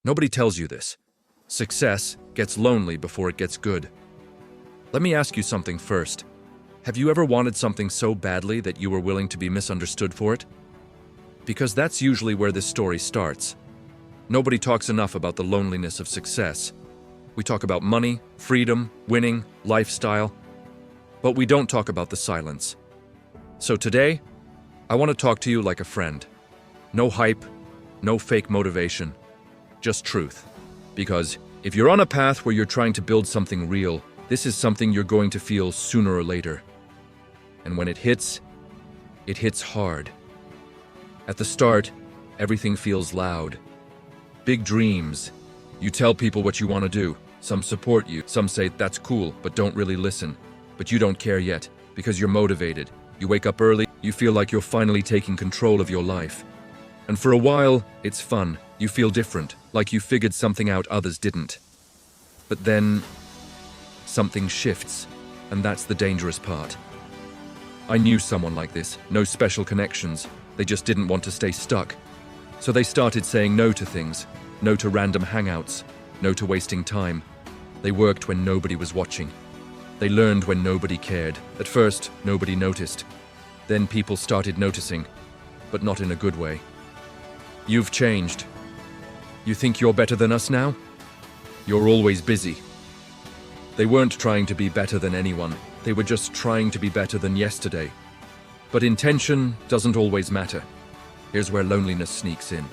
Nobody tells you this. Success gets lonely before it gets good. Let me ask you something first. Have you ever wanted something so badly that you were willing to be misunderstood for it? Because that's usually where this story starts. Nobody talks enough about the loneliness of success. We talk about money, freedom, winning, lifestyle, but we don't talk about the silence. So today, I want to talk to you like a friend. No hype, no fake motivation, just truth. Because if you're on a path where you're trying to build something real, this is something you're going to feel sooner or later. And when it hits hard. At the start, everything feels loud. Big dreams. You tell people what you want to do. Some support you. Some say, that's cool, but don't really listen. But you don't care yet, because you're motivated. You wake up early, you feel like you're finally taking control of your life. And for a while, it's fun. You feel different, like you figured something out others didn't. But then, something shifts, and that's the dangerous part. I knew someone like this, no special connections. They just didn't want to stay stuck. So they started saying no to things, no to random hangouts, no to wasting time. They worked when nobody was watching. They learned when nobody cared. At first, nobody noticed. Then people started noticing, but not in a good way. You've changed. You think you're better than us now? You're always busy. They weren't trying to be better than anyone. They were just trying to be better than yesterday. But intention doesn't always matter. Here's where loneliness sneaks in.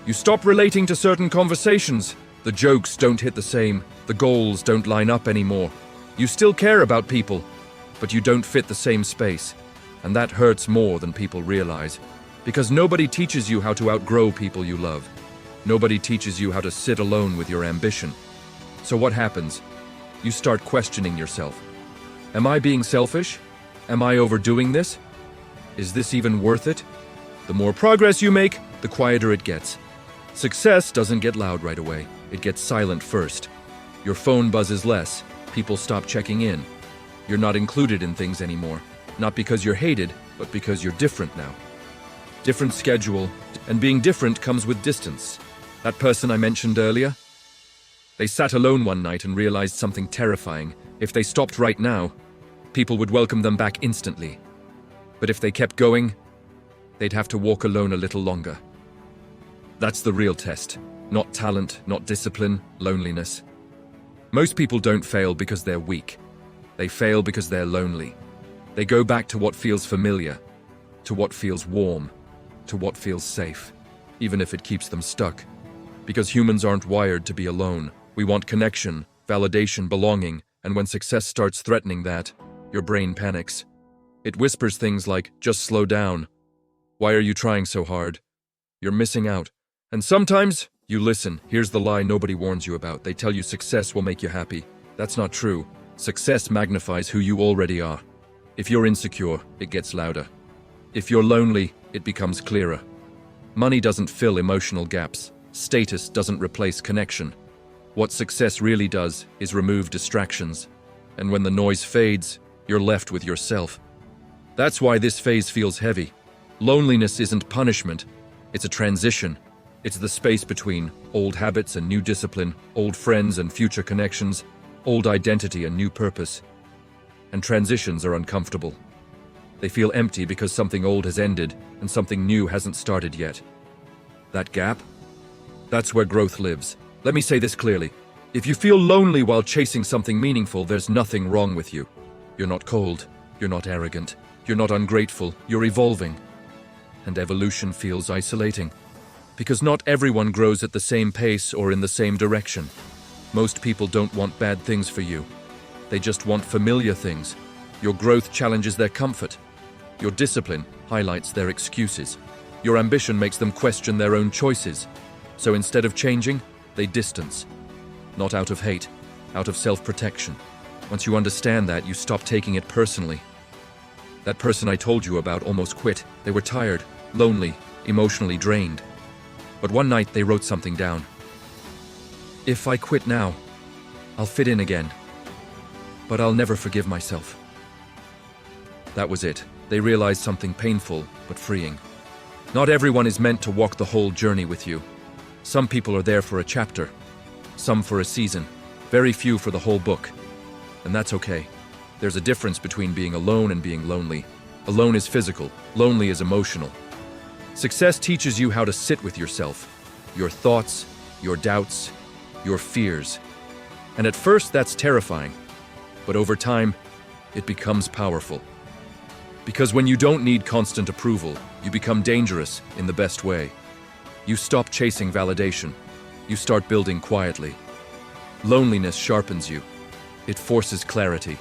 You stop relating to certain conversations. The jokes don't hit the same. The goals don't line up anymore. You still care about people, but you don't fit the same space. And that hurts more than people realize. Because nobody teaches you how to outgrow people you love. Nobody teaches you how to sit alone with your ambition. So what happens? You start questioning yourself. Am I being selfish? Am I overdoing this? Is this even worth it? The more progress you make, the quieter it gets. Success doesn't get loud right away. It gets silent first. Your phone buzzes less. People stop checking in. You're not included in things anymore. Not because you're hated, but because you're different now. Different schedule, and being different comes with distance. That person I mentioned earlier? They sat alone one night and realized something terrifying. If they stopped right now, people would welcome them back instantly. But if they kept going, they'd have to walk alone a little longer. That's the real test. Not talent, not discipline, loneliness. Most people don't fail because they're weak. They fail because they're lonely. They go back to what feels familiar, to what feels warm, to what feels safe, even if it keeps them stuck. Because humans aren't wired to be alone. We want connection, validation, belonging, and when success starts threatening that, your brain panics. It whispers things like, just slow down. Why are you trying so hard? You're missing out. And sometimes, you listen. Here's the lie nobody warns you about. They tell you success will make you happy. That's not true. Success magnifies who you already are. If you're insecure, it gets louder. If you're lonely, it becomes clearer. Money doesn't fill emotional gaps. Status doesn't replace connection. What success really does is remove distractions. And when the noise fades, you're left with yourself. That's why this phase feels heavy. Loneliness isn't punishment. It's a transition. It's the space between old habits and new discipline, old friends and future connections, old identity and new purpose. And transitions are uncomfortable. They feel empty because something old has ended and something new hasn't started yet. That gap? That's where growth lives. Let me say this clearly. If you feel lonely while chasing something meaningful, there's nothing wrong with you. You're not cold. You're not arrogant. You're not ungrateful. You're evolving. And evolution feels isolating. Because not everyone grows at the same pace or in the same direction. Most people don't want bad things for you. They just want familiar things. Your growth challenges their comfort. Your discipline highlights their excuses. Your ambition makes them question their own choices. So instead of changing, they distance. Not out of hate, out of self-protection. Once you understand that, you stop taking it personally. That person I told you about almost quit. They were tired, lonely, emotionally drained. But one night they wrote something down. If I quit now, I'll fit in again. But I'll never forgive myself. That was it. They realized something painful but freeing. Not everyone is meant to walk the whole journey with you. Some people are there for a chapter, some for a season, very few for the whole book. And that's okay. There's a difference between being alone and being lonely. Alone is physical, lonely is emotional. Success teaches you how to sit with yourself, your thoughts, your doubts, your fears. And at first that's terrifying, but over time, it becomes powerful. Because when you don't need constant approval, you become dangerous in the best way. You stop chasing validation. You start building quietly. Loneliness sharpens you. It forces clarity.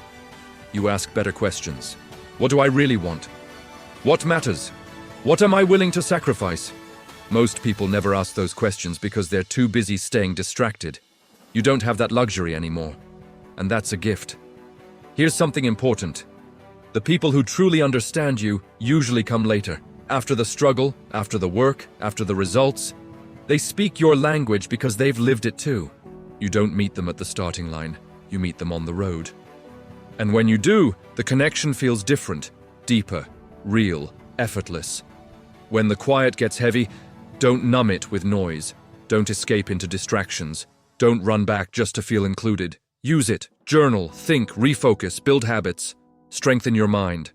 You ask better questions. What do I really want? What matters? What am I willing to sacrifice? Most people never ask those questions because they're too busy staying distracted. You don't have that luxury anymore. And that's a gift. Here's something important. The people who truly understand you usually come later. After the struggle, after the work, after the results. They speak your language because they've lived it too. You don't meet them at the starting line. You meet them on the road. And when you do, the connection feels different, deeper, real, effortless. When the quiet gets heavy, don't numb it with noise. Don't escape into distractions. Don't run back just to feel included. Use it. Journal, think, refocus, build habits. Strengthen your mind.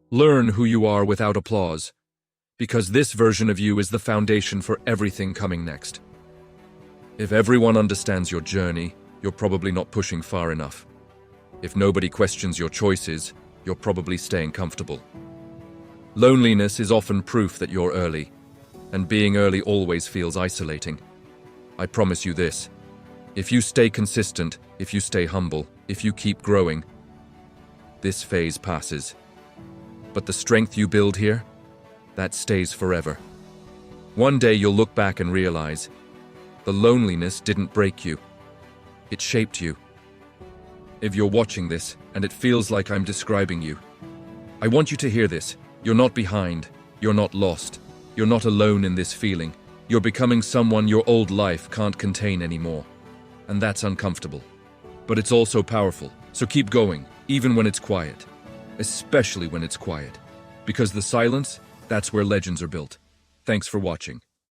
Learn who you are without applause. Because this version of you is the foundation for everything coming next. If everyone understands your journey, you're probably not pushing far enough. If nobody questions your choices, you're probably staying comfortable. Loneliness is often proof that you're early, and being early always feels isolating. I promise you this, if you stay consistent, if you stay humble, if you keep growing, this phase passes. But the strength you build here, that stays forever. One day you'll look back and realize, the loneliness didn't break you, it shaped you. If you're watching this, and it feels like I'm describing you, I want you to hear this. You're not behind, you're not lost, you're not alone in this feeling. You're becoming someone your old life can't contain anymore. And that's uncomfortable. But it's also powerful, so keep going, even when it's quiet. Especially when it's quiet. Because the silence, that's where legends are built. Thanks for watching.